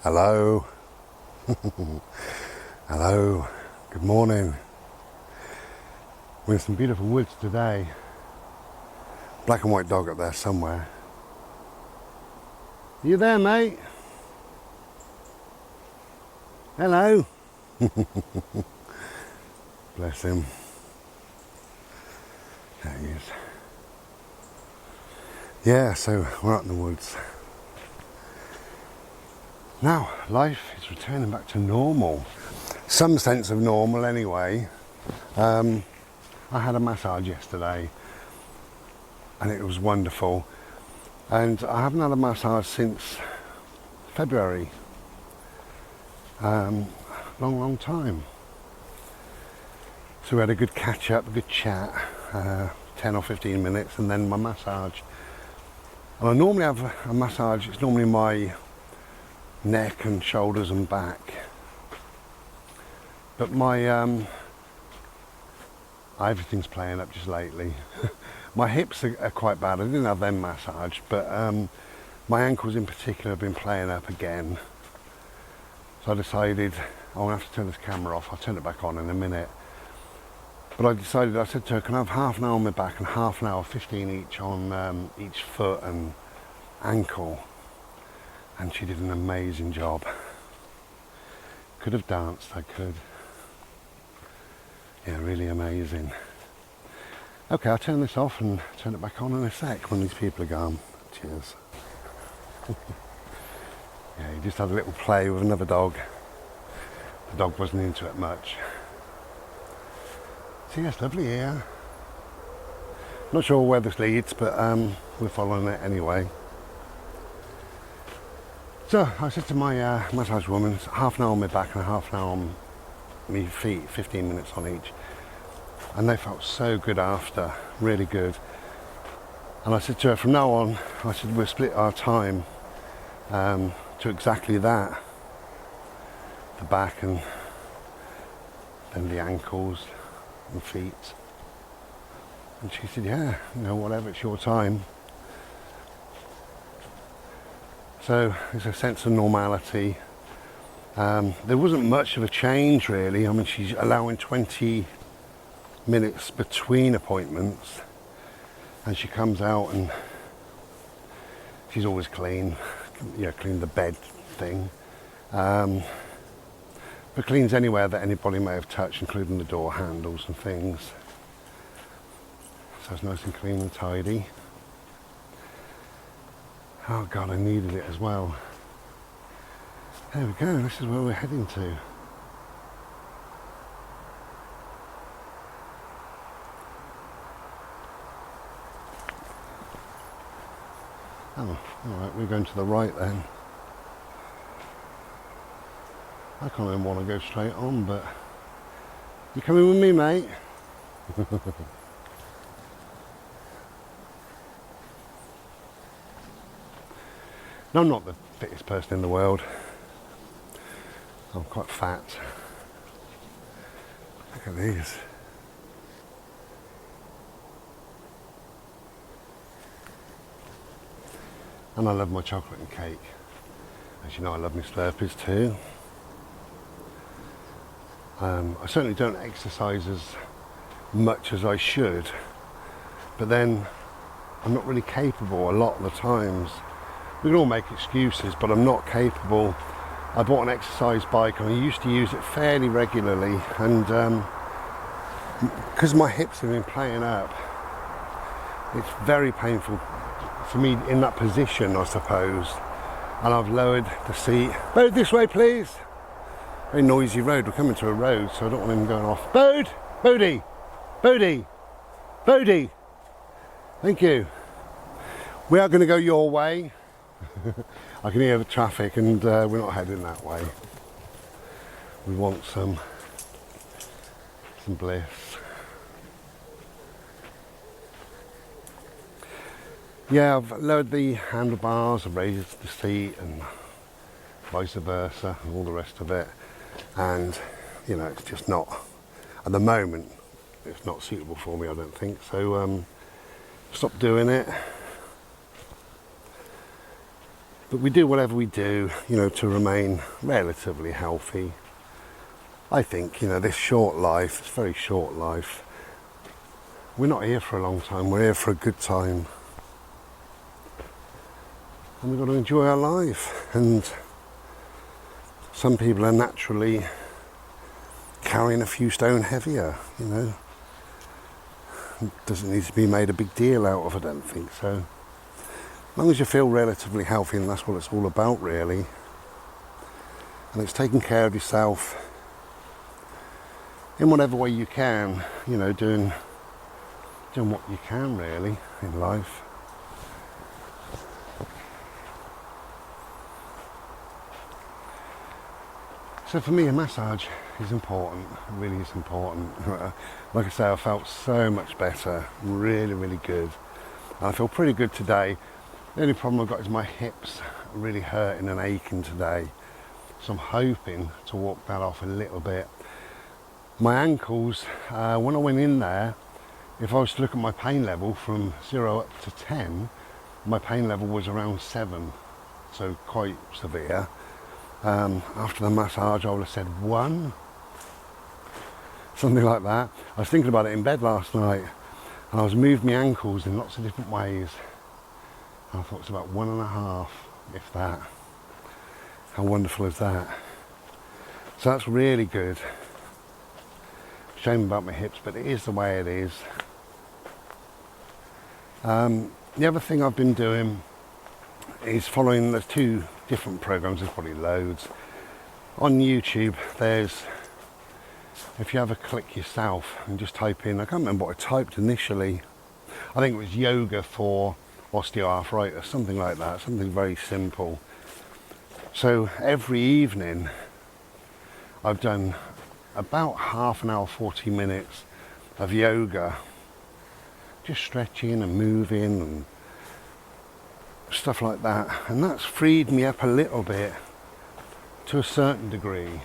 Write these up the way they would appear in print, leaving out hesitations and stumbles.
Hello. Hello. Good morning. We're in some beautiful woods today. Black and white dog up there somewhere. Are you there, mate? Hello. Bless him. There he is. Yeah, so we're out in the woods. Now, life is returning back to normal. Some sense of normal anyway. I had a massage yesterday and it was wonderful. And I haven't had a massage since February. Long time. So we had a good catch up, a good chat, 10 or 15 minutes, and then my massage. And I normally have a massage, it's normally my neck and shoulders and back. But my, everything's playing up just lately. My hips are quite bad, I didn't have them massaged, but my ankles in particular have been playing up again. So I decided, I'm going to have to turn this camera off, I'll turn it back on in a minute. But I said to her, can I have half an hour on my back and half an hour, 15 each on each foot and ankle? And she did an amazing job. Could have danced, I could. Yeah, really amazing. Okay, I'll turn this off and turn it back on in a sec when these people are gone. Cheers. Yeah, he just had a little play with another dog. The dog wasn't into it much. So yeah, it's lovely here. Not sure where this leads, but we're following it anyway. So I said to my massage woman, half an hour on my back and half an hour on my feet, 15 minutes on each. And they felt so good after, really good. And I said to her, from now on, I said, we'll split our time to exactly that. The back and then the ankles and feet. And she said, yeah, you know, whatever, it's your time. So there's a sense of normality. There wasn't much of a change really. I mean, she's allowing 20 minutes between appointments and she comes out and she's always clean, you know, clean the bed thing. But cleans anywhere that anybody may have touched, including the door handles and things. So it's nice and clean and tidy. Oh God, I needed it as well. There we go, this is where we're heading to. Oh, alright, we're going to the right then. I can't even want to go straight on, but you coming with me, mate? No, I'm not the fittest person in the world. I'm quite fat. Look at these. And I love my chocolate and cake. As you know, I love my Slurpees too. I certainly don't exercise as much as I should, but then I'm not really capable a lot of the times. We can all make excuses, but I'm not capable. I bought an exercise bike and I used to use it fairly regularly, and because my hips have been playing up, it's very painful for me in that position, I suppose. And I've lowered the seat. Bode, this way please. Very noisy road, we're coming to a road, so I don't want him going off. Bode! Bodie! Bodie! Bodie! Thank you. We are going to go your way. I can hear the traffic and we're not heading that way. We want some bliss. Yeah, I've lowered the handlebars, I've raised the seat and vice versa and all the rest of it. And, you know, it's just not, at the moment, it's not suitable for me, I don't think. So, stop doing it. But we do whatever we do, you know, to remain relatively healthy. I think, you know, this short life, it's very short life. We're not here for a long time, we're here for a good time. And we've got to enjoy our life. And some people are naturally carrying a few stone heavier, you know. It doesn't need to be made a big deal out of, I don't think so. As long as you feel relatively healthy, and that's what it's all about, really. And it's taking care of yourself in whatever way you can, you know, doing what you can, really, in life. So for me, a massage is important. It really is important. Like I say, I felt so much better, really, really good. And I feel pretty good today. The only problem I've got is my hips are really hurting and aching today. So I'm hoping to walk that off a little bit. My ankles, when I went in there, if I was to look at my pain level from 0 up to 10, my pain level was around 7, so quite severe. After the massage, I would have said 1, something like that. I was thinking about it in bed last night, and I was moving my ankles in lots of different ways. I thought it's about 1.5, if that. How wonderful is that? So that's really good. Shame about my hips, but it is the way it is. The other thing I've been doing is following the 2 different programs. There's probably loads. On YouTube, there's, if you have a click yourself and just type in, I can't remember what I typed initially. I think it was yoga for osteoarthritis, something like that, something very simple. So every evening I've done about half an hour, 40 minutes of yoga, just stretching and moving and stuff like that, and that's freed me up a little bit to a certain degree.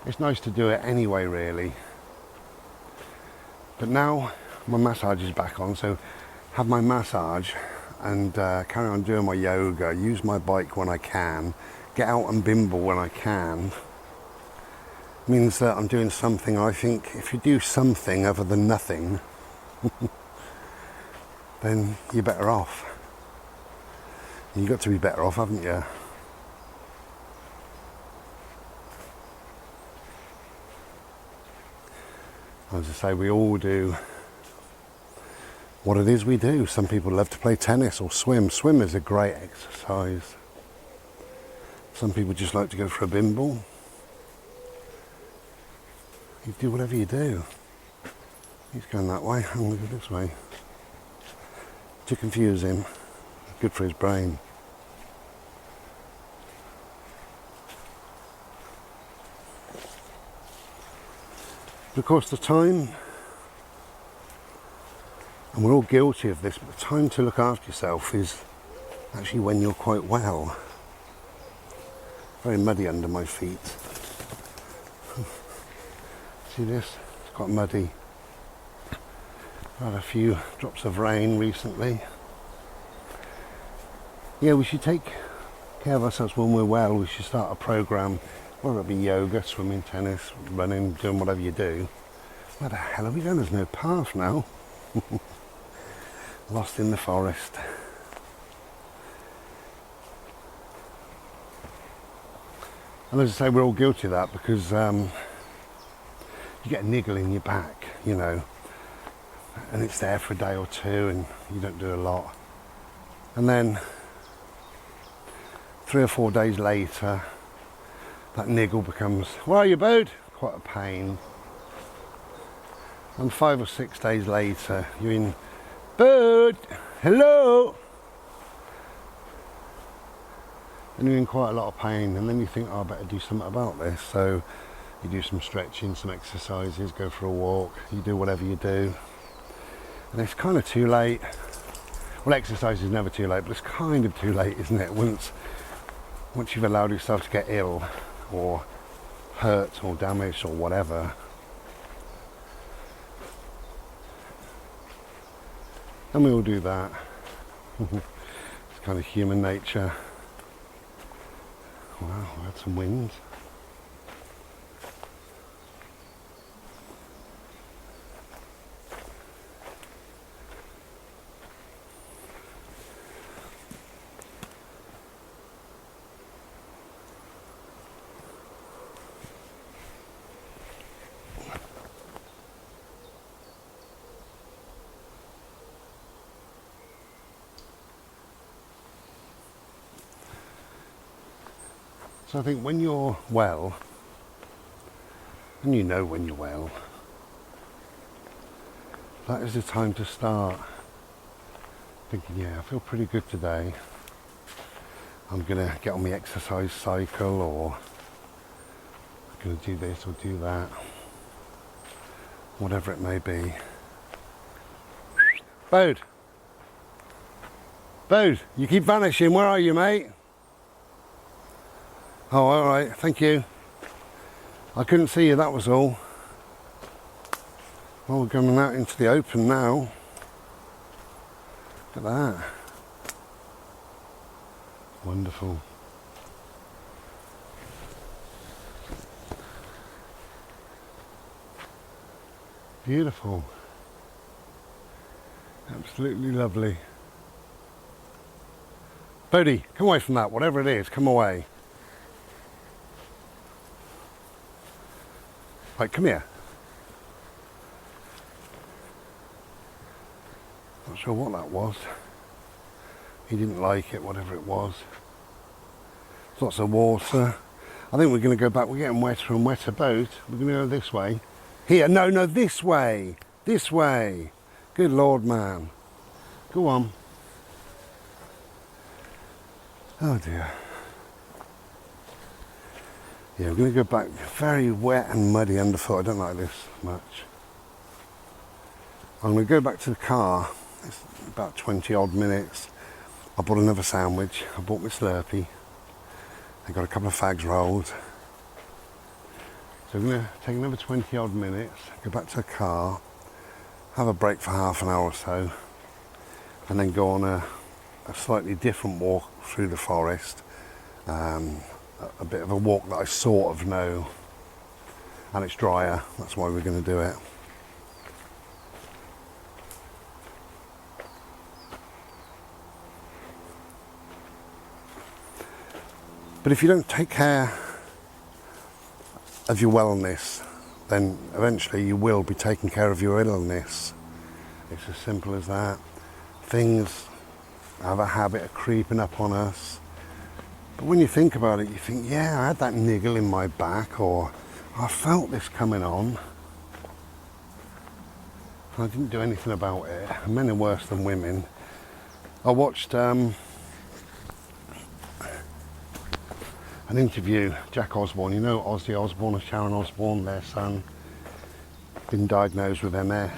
It's nice to do it anyway, really. But now my massage is back on, so have my massage and carry on doing my yoga, use my bike when I can, get out and bimble when I can. Means that I'm doing something. I think if you do something other than nothing, then you're better off. You've got to be better off, haven't you? As I say, we all do what it is we do. Some people love to play tennis or swim. Swim is a great exercise. Some people just like to go for a bimble. You do whatever you do. He's going that way, I'm going to go this way. To confuse him. Good for his brain. But of course the time, and we're all guilty of this, but the time to look after yourself is actually when you're quite well. Very muddy under my feet. See this? It's quite muddy. I've had a few drops of rain recently. Yeah, we should take care of ourselves when we're well. We should start a program, whether it be yoga, swimming, tennis, running, doing whatever you do. Where the hell are we going? There's no path now. Lost in the forest. And as I say, we're all guilty of that because you get a niggle in your back, you know, and it's there for a day or two and you don't do a lot. And then 3 or 4 days later, that niggle becomes, where are you, bud? Quite a pain. And 5 or 6 days later, you're in, bud, hello? And you're in quite a lot of pain, and then you think, oh, I better do something about this. So you do some stretching, some exercises, go for a walk, you do whatever you do. And it's kind of too late. Well, exercise is never too late, but it's kind of too late, isn't it? Once you've allowed yourself to get ill or hurt or damaged or whatever. And we all do that. It's kind of human nature. Wow, we had some wind. So I think when you're well, and you know when you're well, that is the time to start thinking, yeah, I feel pretty good today. I'm going to get on my exercise cycle, or I'm going to do this or do that, whatever it may be. Bode! Bode, you keep vanishing. Where are you, mate? Oh, all right, thank you. I couldn't see you, that was all. Well, we're going out into the open now. Look at that. Wonderful. Beautiful. Absolutely lovely. Bodie, come away from that, whatever it is, come away. Right, come here. Not sure what that was. He didn't like it, whatever it was. Lots of water. I think we're going to go back. We're getting wetter and wetter. Boat. We're going to go this way. Here, no, this way. This way. Good Lord, man. Go on. Oh dear. Yeah, we're going to go back. Very wet and muddy underfoot. I don't like this much. I'm going to go back to the car. It's about 20 odd minutes. I bought another sandwich. I bought my Slurpee. I got a couple of fags rolled. So I'm going to take another 20 odd minutes, go back to the car, have a break for half an hour or so, and then go on a slightly different walk through the forest. A bit of a walk that I sort of know, and it's drier. That's why we're going to do it. But if you don't take care of your wellness, then eventually you will be taking care of your illness. It's as simple as that. Things have a habit of creeping up on us. But when you think about it, you think, yeah, I had that niggle in my back, or I felt this coming on. And I didn't do anything about it. Men are worse than women. I watched an interview, Jack Osborne, you know Ozzy Osbourne and Sharon Osbourne, their son, been diagnosed with MS.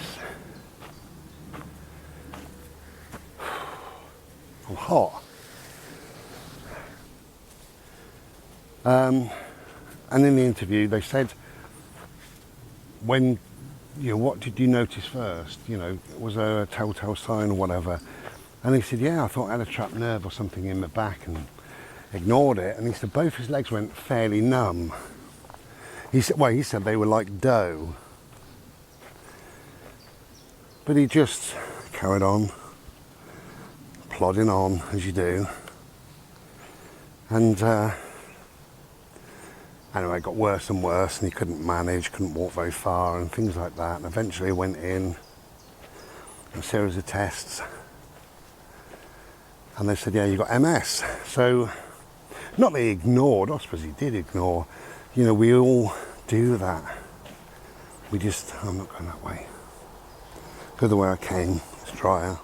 I'm hot. And in the interview they said, when, you know, what did you notice first? You know, was there a telltale sign or whatever? And he said, yeah, I thought I had a trapped nerve or something in my back, and ignored it. And he said both his legs went fairly numb. He said they were like dough. But he just carried on, plodding on as you do. And anyway, it got worse and worse, and he couldn't manage, couldn't walk very far and things like that. And eventually went in a series of tests, and they said, yeah, you got MS. So not that he ignored, I suppose he did ignore. You know, we all do that. We just, I'm not going that way. Go the way I came, it's drier.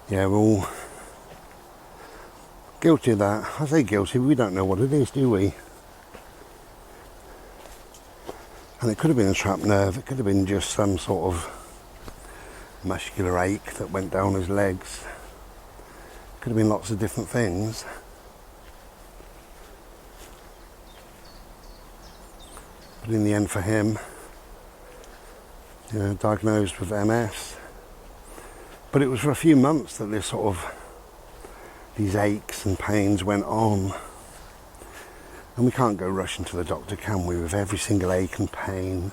Yeah, we're all guilty of that. I say guilty, we don't know what it is, do we? And it could have been a trapped nerve, it could have been just some sort of muscular ache that went down his legs. Could have been lots of different things. But in the end for him, you know, diagnosed with MS. But it was for a few months that this sort of these aches and pains went on. And we can't go rushing to the doctor, can we, with every single ache and pain.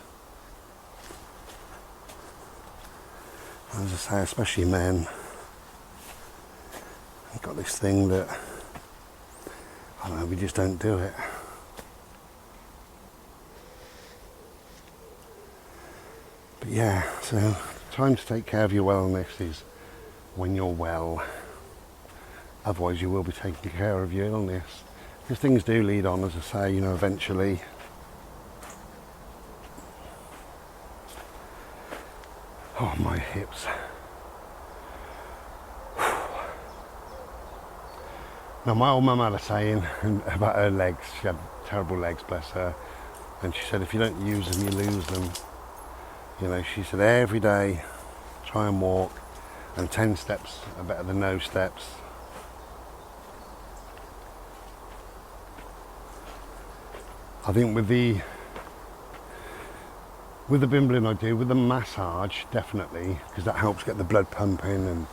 As I say, especially men, we've got this thing that, I don't know, we just don't do it. But yeah, so time to take care of your wellness is when you're well. Otherwise you will be taking care of your illness. Because things do lead on, as I say, you know, eventually. Oh, my hips. Now, my old mum had a saying about her legs. She had terrible legs, bless her. And she said, if you don't use them, you lose them. You know, she said, every day, try and walk. And 10 steps are better than no steps. I think with the bimbling I do, with the massage, definitely, because that helps get the blood pumping and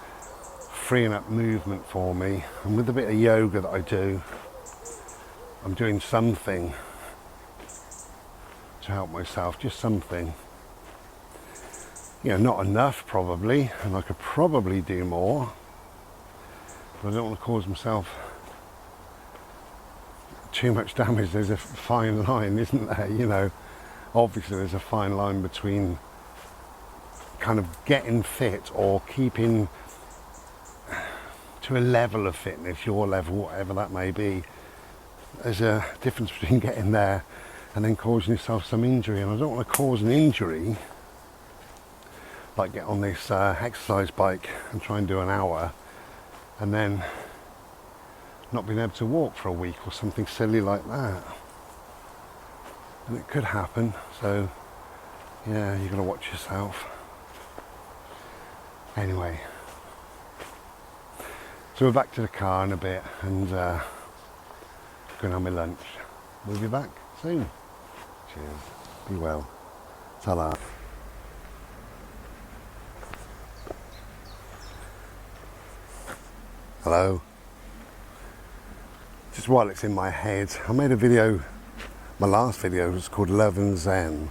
freeing up movement for me. And with a bit of yoga that I do, I'm doing something to help myself, just something. You know, not enough probably, and I could probably do more, but I don't want to cause myself too much damage. There's a fine line, isn't there? You know, obviously there's a fine line between kind of getting fit or keeping to a level of fitness, your level, whatever that may be. There's a difference between getting there and then causing yourself some injury, and I don't want to cause an injury, like get on this exercise bike and try and do an hour and then not being able to walk for a week or something silly like that. And it could happen, so yeah, you've got to watch yourself. Anyway, so we're back to the car in a bit and going to have my lunch. We'll be back soon. Cheers. Be well. Ta-ra. Hello. Just while it's in my head, I made a video, my last video was called Love and Zen,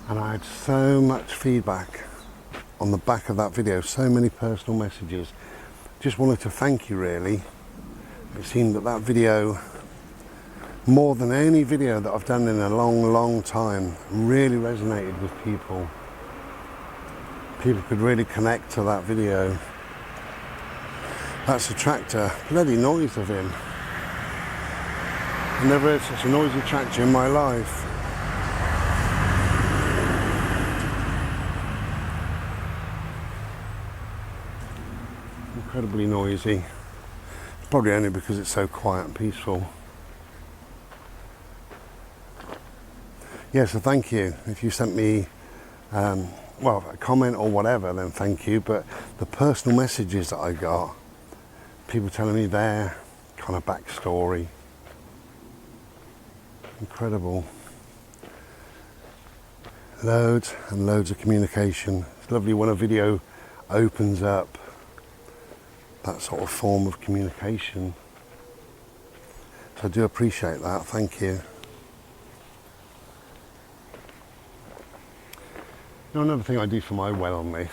and I had so much feedback on the back of that video, so many personal messages. Just wanted to thank you, really. It seemed that video, more than any video that I've done in a long time, really resonated with people. People could really connect to that video. That's a tractor, bloody noise of him. I've never heard such a noisy tractor in my life. Incredibly noisy. Probably only because it's so quiet and peaceful. Yeah, so thank you. If you sent me well, a comment or whatever, then thank you. But the personal messages that I got, people telling me their kind of backstory, incredible. Loads and loads of communication. It's lovely when a video opens up that sort of form of communication. So I do appreciate that, thank you. You know, another thing I do for my wellness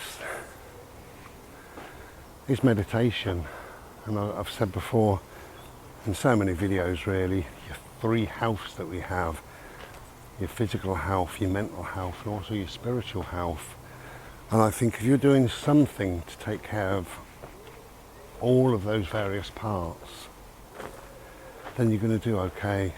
is meditation. And I've said before in so many videos really, your three healths that we have, your physical health, your mental health, and also your spiritual health. And I think if you're doing something to take care of all of those various parts, then you're going to do okay.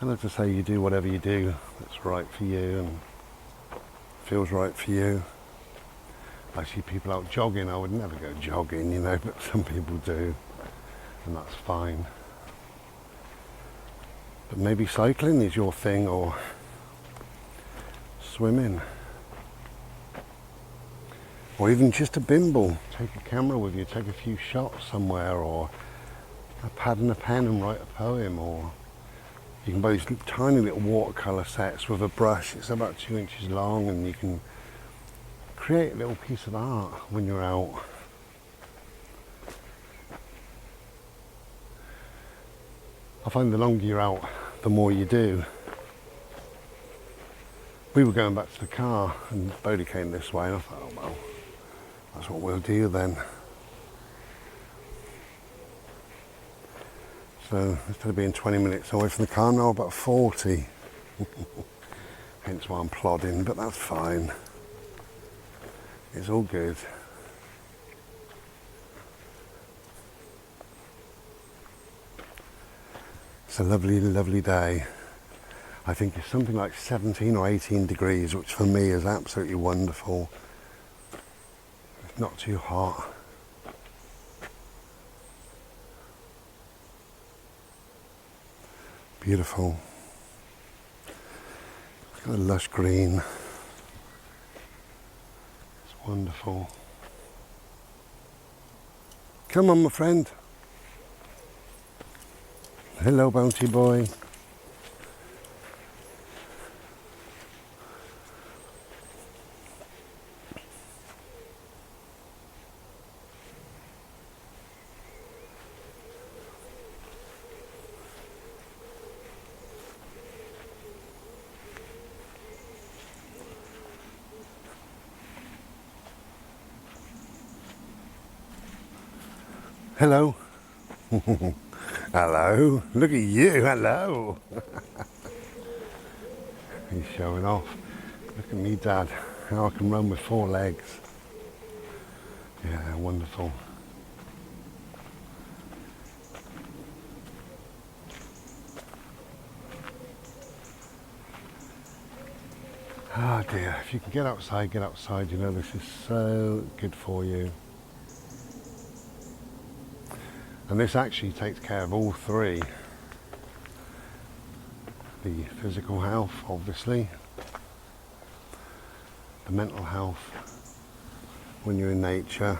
And as I say, you do whatever you do that's right for you and feels right for you. I see people out jogging. I would never go jogging, you know, but some people do, and that's fine. But maybe cycling is your thing, or swimming, or even just a bimble. Take a camera with you, take a few shots somewhere, or a pad and a pen and write a poem, or You can buy these tiny little watercolour sets with a brush. It's about 2 inches long, and you can create a little piece of art when you're out. I find the longer you're out, the more you do. We were going back to the car and Bodhi came this way, and I thought, oh well, that's what we'll do then. So instead of being 20 minutes away from the car, now about 40. Hence why I'm plodding, but that's fine. It's all good. It's a lovely, lovely day. I think it's something like 17 or 18 degrees, which for me is absolutely wonderful. It's not too hot. Beautiful. It's got a lush green. It's wonderful. Come on, my friend. Hello, Bounty Boy. Hello. Hello. Look at you. Hello. He's showing off. Look at me, Dad. How I can run with 4 legs. Yeah, wonderful. Ah dear, if you can get outside, get outside. You know, this is so good for you. And this actually takes care of all 3. The physical health, obviously. The mental health when you're in nature.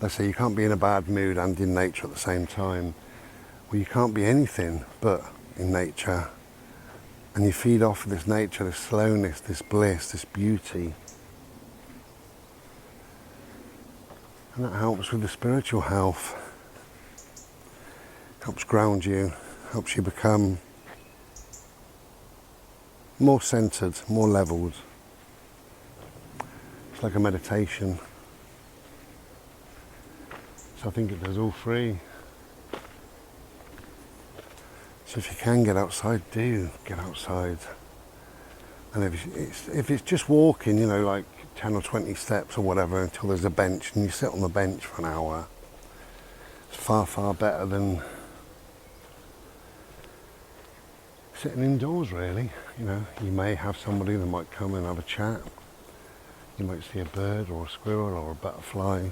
Let's say you can't be in a bad mood and in nature at the same time. Well, you can't be anything but in nature. And you feed off of this nature, this slowness, this bliss, this beauty. And that helps with the spiritual health. Helps ground you, helps you become more centered, more leveled. It's like a meditation. So I think it does all 3. So if you can get outside, do get outside. And if it's just walking, you know, like 10 or 20 steps or whatever until there's a bench and you sit on the bench for an hour, it's far, far better than sitting indoors, really. You know, you may have somebody that might come and have a chat. You might see a bird or a squirrel or a butterfly.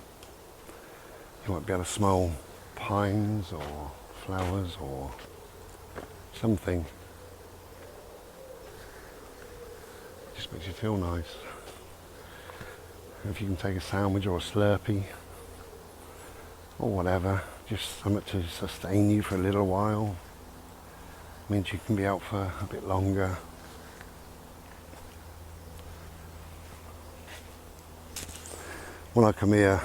You might be able to smell pines or flowers or something. It just makes you feel nice. If you can take a sandwich or a Slurpee or whatever, just something to sustain you for a little while. Means you can be out for a bit longer. When I come here,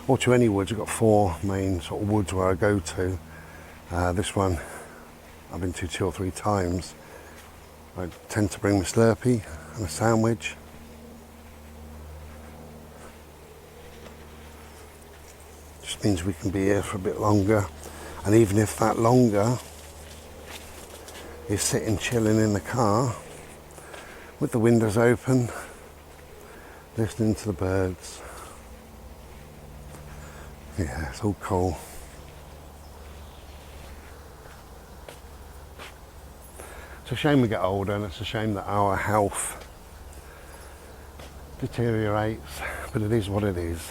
or to any woods, I've got 4 main sort of woods where I go to. This one I've been to 2 or 3 times. I tend to bring my Slurpee and a sandwich. Just means we can be here for a bit longer. And even if that longer is sitting chilling in the car with the windows open, listening to the birds. Yeah, it's all cool. It's a shame we get older, and it's a shame that our health deteriorates, but it is what it is.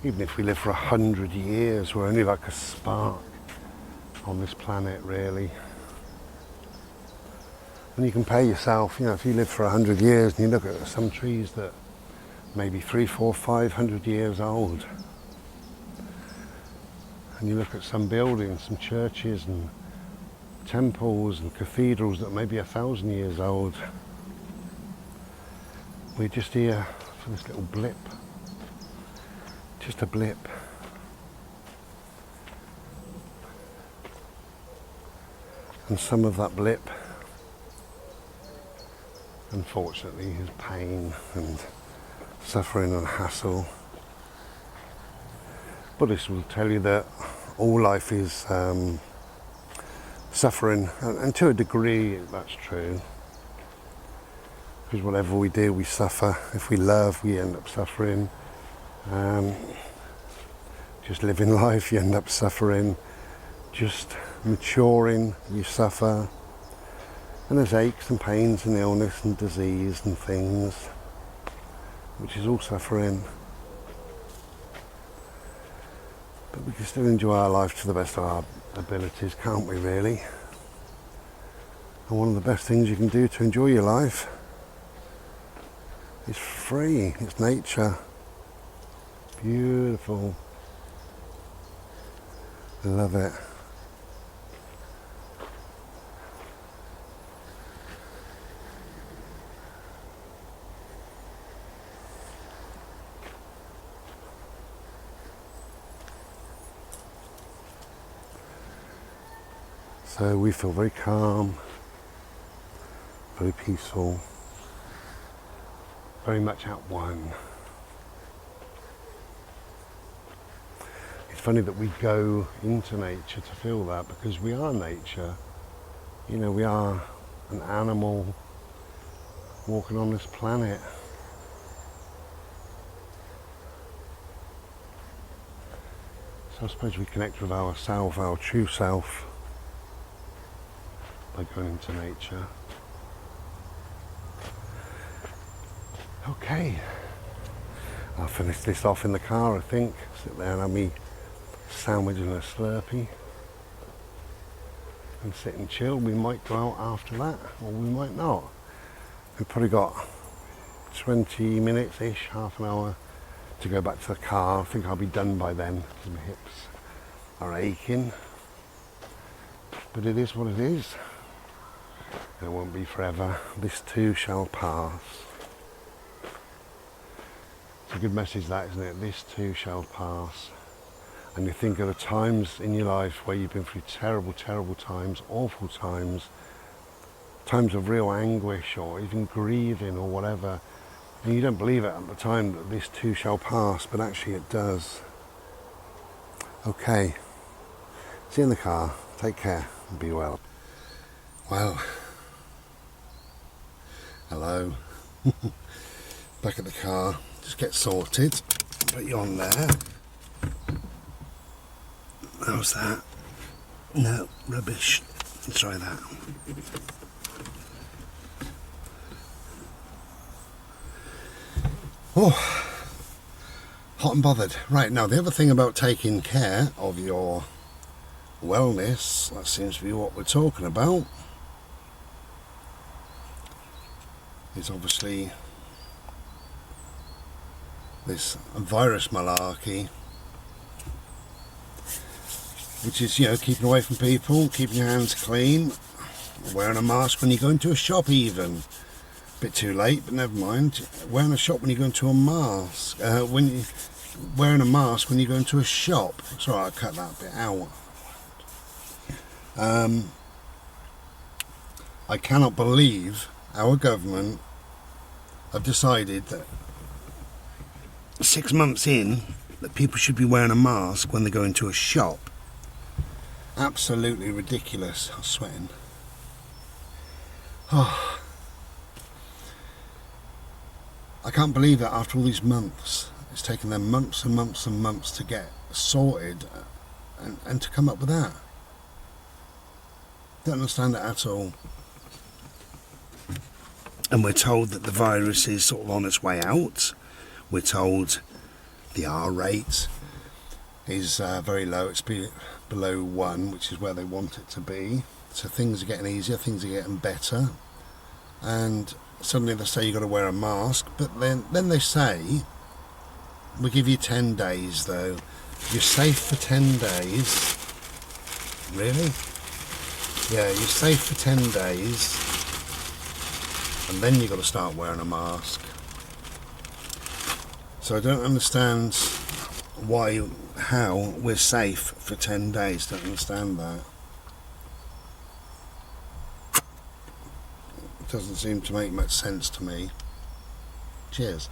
Even if we live for 100 years, we're only like a spark on this planet, really. And you compare yourself, you know, if you live for 100 years and you look at some trees that maybe 300, 400, 500 years old, and you look at some buildings, some churches and temples and cathedrals that may be 1,000 years old. We're just here for this little blip. Just a blip. And some of that blip, unfortunately, is pain and suffering and hassle. Buddhists will tell you that all life is suffering, and to a degree that's true. Because whatever we do, we suffer. If we love, we end up suffering. Just living life, you end up suffering. Just maturing, you suffer. And there's aches and pains and illness and disease and things, which is all suffering. But we can still enjoy our life to the best of our abilities, can't we, really? And one of the best things you can do to enjoy your life is free. It's nature. Beautiful. I love it. So we feel very calm, very peaceful, very much at one. It's funny that we go into nature to feel that, because we are nature. You know, we are an animal walking on this planet. So I suppose we connect with ourself, our true self, by going into nature. Okay, I'll finish this off in the car, I think. Sit there and have me sandwich and a Slurpee and sit and chill. We might go out after that, or we might not. We've probably got 20 minutes-ish, half an hour to go back to the car. I think I'll be done by then, because my hips are aching. But it is what it is. It won't be forever. This too shall pass. It's a good message, that, isn't it? This too shall pass. And you think of the times in your life where you've been through terrible, terrible times, awful times, times of real anguish or even grieving or whatever, and you don't believe it at the time that this too shall pass, but actually it does. Okay. See you in the car. Take care and be well. Well, hello. Back at the car. Just get sorted. Put you on there. How's that? No, rubbish. Let's try that. Oh, hot and bothered. Right, now the other thing about taking care of your wellness, that seems to be what we're talking about, is obviously this virus malarkey, which is, you know, keeping away from people, keeping your hands clean, wearing a mask when you go into a shop even. Bit too late, but never mind. Wearing a shop when you go into a mask. Wearing a mask when you go into a shop. It's alright, I'll cut that bit out. I cannot believe our government have decided that 6 months in that people should be wearing a mask when they go into a shop. Absolutely ridiculous. I'm sweating. Oh. I can't believe that after all these months, it's taken them months and months and months to get sorted and to come up with that. Don't understand it at all. And we're told that the virus is sort of on its way out. We're told the R rate is very low. It's below 1, which is where they want it to be. So things are getting easier, things are getting better. And suddenly they say you've got to wear a mask, but then they say, we'll give you 10 days though. You're safe for 10 days. Really? Yeah, you're safe for 10 days. And then you've got to start wearing a mask. So I don't understand how we're safe for 10 days. Don't understand that. It doesn't seem to make much sense to me. Cheers.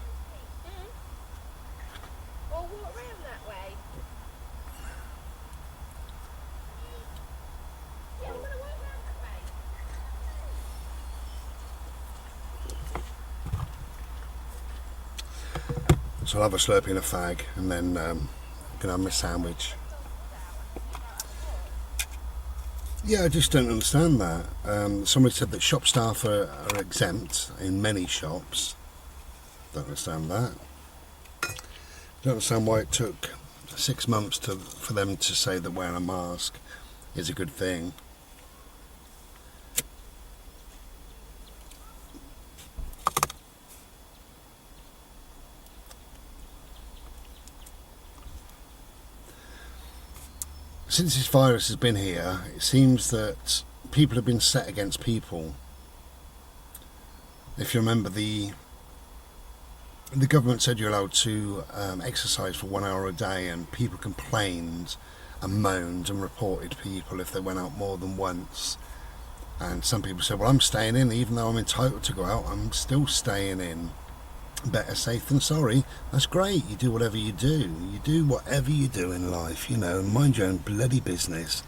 Or walk around that way. Yeah, I'm going to walk around that way. So I'll have a Slurpee and a fag, and then can have my sandwich. Yeah, I just don't understand that. Somebody said that shop staff are exempt in many shops. Don't understand that. Don't understand why it took 6 months for them to say that wearing a mask is a good thing. Since this virus has been here, it seems that people have been set against people. If you remember, the government said you're allowed to exercise for 1 hour a day, and people complained and moaned and reported people if they went out more than once. And some people said, well, I'm staying in, even though I'm entitled to go out, I'm still staying in. Better safe than sorry. That's great. You do whatever you do. You do whatever you do in life, you know, mind your own bloody business.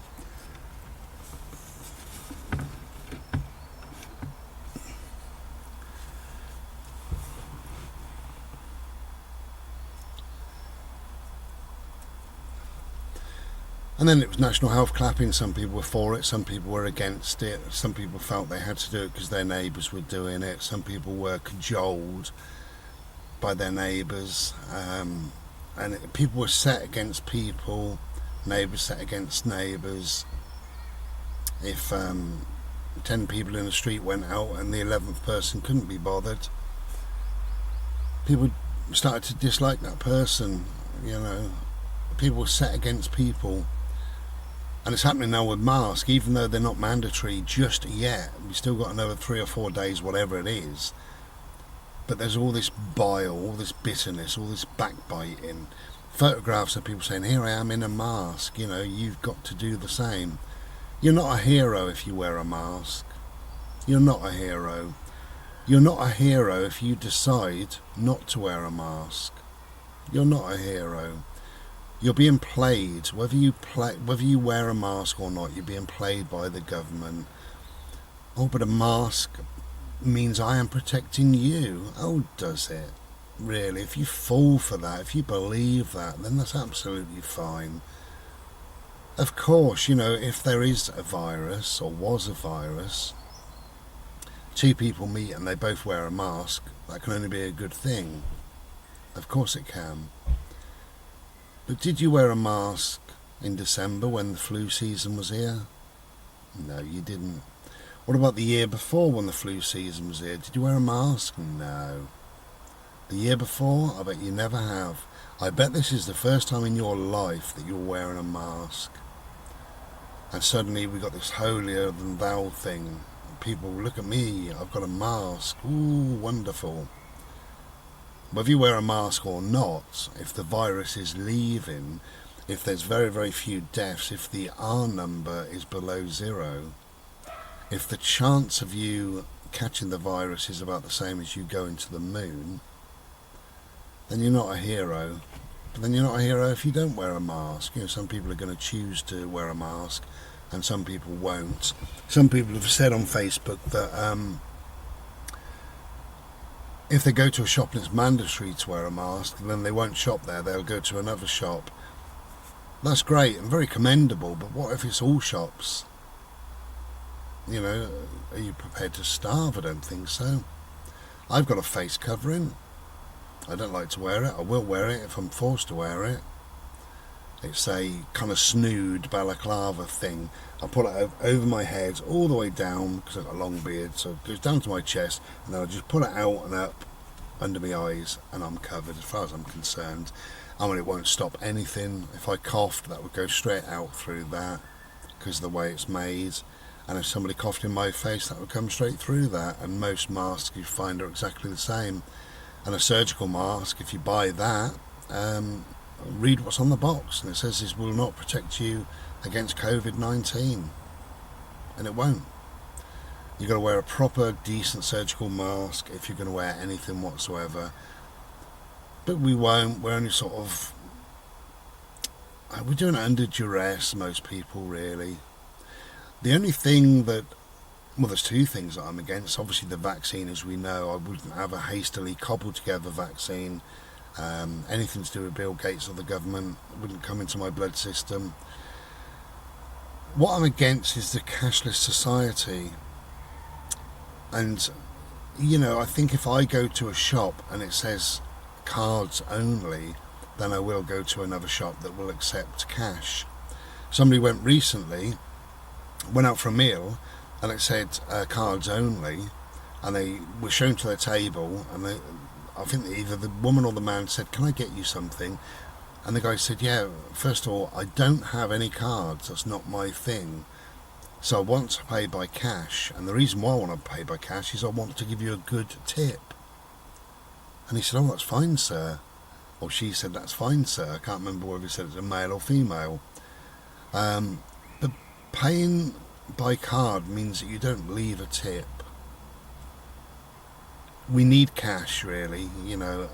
And then it was national health clapping. Some people were for it, some people were against it, some people felt they had to do it because their neighbours were doing it, some people were cajoled by their neighbours, and people were set against people, neighbours set against neighbours. If 10 people in the street went out and the 11th person couldn't be bothered, people started to dislike that person, you know. People were set against people. And it's happening now with masks, even though they're not mandatory just yet. We've still got another 3 or 4 days, whatever it is. But there's all this bile, all this bitterness, all this backbiting. Photographs of people saying, here I am in a mask, you know, you've got to do the same. You're not a hero if you wear a mask. You're not a hero. You're not a hero if you decide not to wear a mask. You're not a hero. You're being played. Whether you wear a mask or not, you're being played by the government. Oh, but a mask means I am protecting you. Oh, does it? Really? If you fall for that, if you believe that, then that's absolutely fine. Of course, you know, if there is a virus, or was a virus, 2 people meet and they both wear a mask, that can only be a good thing. Of course it can. But did you wear a mask in December when the flu season was here? No, you didn't. What about the year before when the flu season was here? Did you wear a mask? No. The year before? I bet you never have. I bet this is the first time in your life that you're wearing a mask. And suddenly we got this holier than thou thing. People, look at me, I've got a mask. Ooh, wonderful. Whether you wear a mask or not, if the virus is leaving, if there's very, very few deaths, if the R number is below 0, if the chance of you catching the virus is about the same as you going to the moon, then you're not a hero. But then you're not a hero if you don't wear a mask. You know, some people are going to choose to wear a mask and some people won't. Some people have said on Facebook that if they go to a shop and it's mandatory to wear a mask, then they won't shop there, they'll go to another shop. That's great and very commendable, but what if it's all shops? You know, are you prepared to starve? I don't think so. I've got a face covering. I don't like to wear it. I will wear it if I'm forced to wear it. It's a kind of snood balaclava thing. I put it over my head all the way down because I've got a long beard, so it goes down to my chest, and then I just pull it out and up under my eyes, and I'm covered as far as I'm concerned. I mean, it won't stop anything. If I coughed, that would go straight out through that because of the way it's made. And if somebody coughed in my face, that would come straight through that. And most masks you find are exactly the same. And a surgical mask, if you buy that, read what's on the box, and it says this will not protect you against COVID-19, and it won't. You've got to wear a proper, decent surgical mask if you're going to wear anything whatsoever. But we won't. We're only sort of... We're doing it under duress, most people, really. The only thing that... Well, there's two things that I'm against. Obviously, the vaccine, as we know. I wouldn't have a hastily cobbled-together vaccine. Anything to do with Bill Gates or the government wouldn't come into my blood system. What I'm against is the cashless society. And, you know, I think if I go to a shop and it says cards only, then I will go to another shop that will accept cash. Somebody went out for a meal, and it said cards only, and they were shown to their table, and I think either the woman or the man said, "Can I get you something?" And the guy said, "Yeah, first of all, I don't have any cards, that's not my thing. So I want to pay by cash, and the reason why I want to pay by cash is I want to give you a good tip." And he said, "Oh, that's fine, sir." Or she said, "That's fine, sir." I can't remember whether he said it's a male or female. But paying by card means that you don't leave a tip. We need cash, really, you know,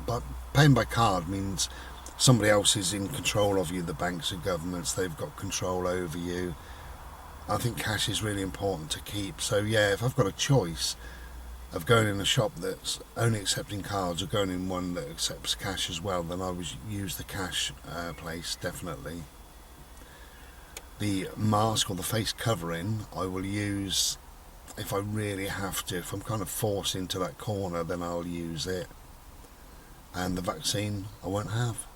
but paying by card means somebody else is in control of you. The banks and governments, they've got control over you. I think cash is really important to keep. So yeah, if I've got a choice of going in a shop that's only accepting cards or going in one that accepts cash as well, then I would use the cash place, definitely. The mask or the face covering I will use if I really have to. If I'm kind of forced into that corner, then I'll use it. And the vaccine I won't have.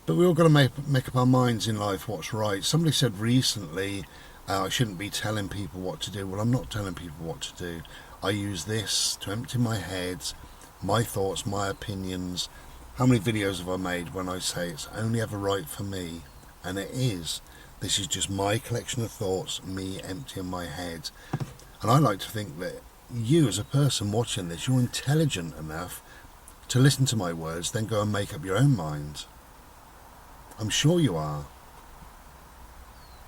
But we all got to make up our minds in life what's right. Somebody said recently I shouldn't be telling people what to do. Well, I'm not telling people what to do. I use this to empty my head, my thoughts, my opinions. How many videos have I made when I say it's only ever right for me? And it is. This is just my collection of thoughts, me emptying my head. And I like to think that you as a person watching this, you're intelligent enough to listen to my words, then go and make up your own mind. I'm sure you are.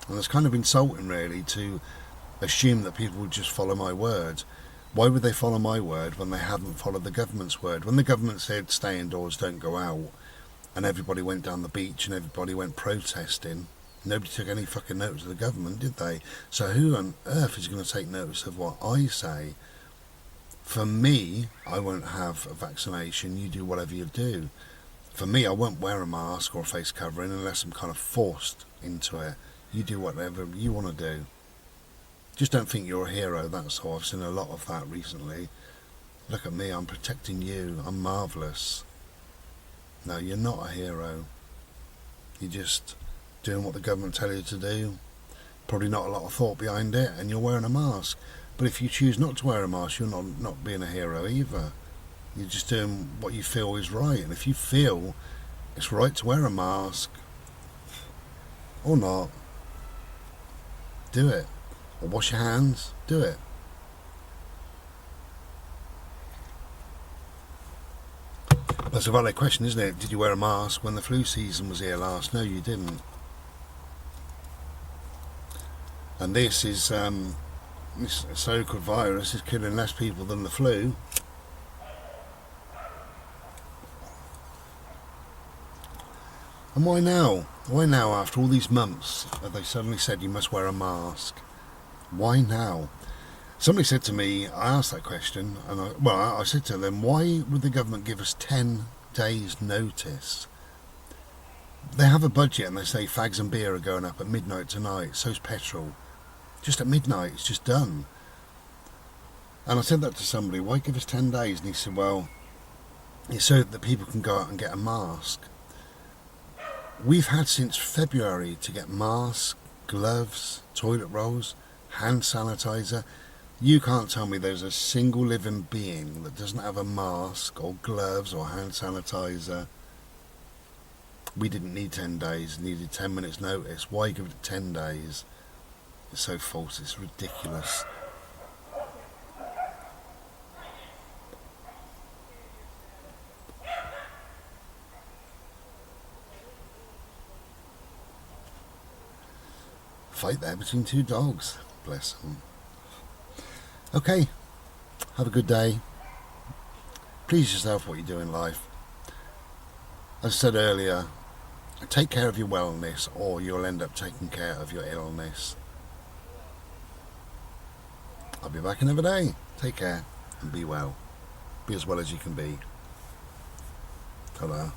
And it's kind of insulting, really, to assume that people would just follow my word. Why would they follow my word when they haven't followed the government's word? When the government said stay indoors, don't go out, and everybody went down the beach and everybody went protesting, nobody took any fucking notice of the government, did they? So who on earth is going to take notice of what I say? For me, I won't have a vaccination. You do whatever you do. For me, I won't wear a mask or a face covering unless I'm kind of forced into it. You do whatever you want to do. Just don't think you're a hero, that's all. I've seen a lot of that recently. Look at me, I'm protecting you. I'm marvellous. No, you're not a hero. You're just doing what the government tell you to do. Probably not a lot of thought behind it, and you're wearing a mask. But if you choose not to wear a mask, you're not being a hero either. You're just doing what you feel is right. And if you feel it's right to wear a mask, or not, do it. Or wash your hands, do it. That's a valid question, isn't it? Did you wear a mask when the flu season was here last? No, you didn't. And this so-called virus is killing less people than the flu. And why now? Why now, after all these months, have they suddenly said you must wear a mask? Why now? Somebody said to me, I asked that question, and I said to them, why would the government give us 10 days notice? They have a budget and they say fags and beer are going up at midnight tonight, so's petrol. Just at midnight, it's just done. And I said that to somebody, why give us 10 days? And he said, well, it's so that people can go out and get a mask. We've had since February to get masks, gloves, toilet rolls, hand sanitizer. You can't tell me there's a single living being that doesn't have a mask or gloves or hand sanitizer. We didn't need 10 days, needed 10 minutes notice. Why give it 10 days? It's so false, it's ridiculous. Fight there between two dogs, bless them. Okay, have a good day. Please yourself what you do in life. As I said earlier, take care of your wellness or you'll end up taking care of your illness. I'll be back another day. Take care and be well. Be as well as you can be. Ta-da.